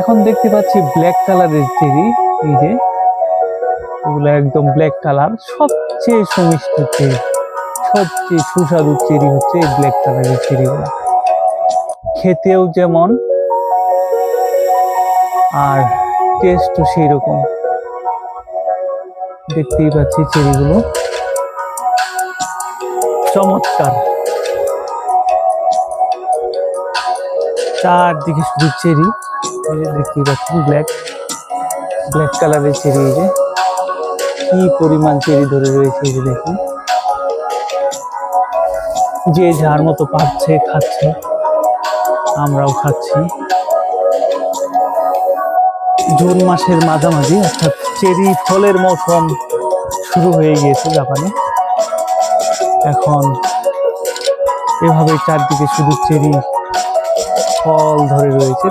এখন দেখতে পাচ্ছি ব্ল্যাক কালারের চেরি। এই যে এগুলো একদম ব্ল্যাক কালার, সবচেয়ে সুমিষ্ট চেরি, সবচেয়ে সুস্বাদু চেরি হচ্ছে এই ব্ল্যাক কালারের চেরিগুলো। খেতেও যেমন আর টেস্টও সেই রকম। দেখতেই পাচ্ছি চেরিগুলো চমৎকার, চারদিকে শুধু চেরি। দেখতেই পাচ্ছেন ব্ল্যাক ব্ল্যাক কালারের চেরি। এই যে কি পরিমাণ চেরি ধরে রয়েছে, এই যে দেখুন, যে যার মতো পাচ্ছে খাচ্ছে, আমরাও খাচ্ছি। জুন মাসের মাঝামাঝি অর্থাৎ চেরি ফলের মৌসুম শুরু হয়ে গিয়েছে জাপানে। এখন এভাবে চারদিকে শুধু চেরি ফল ধরে রয়েছে।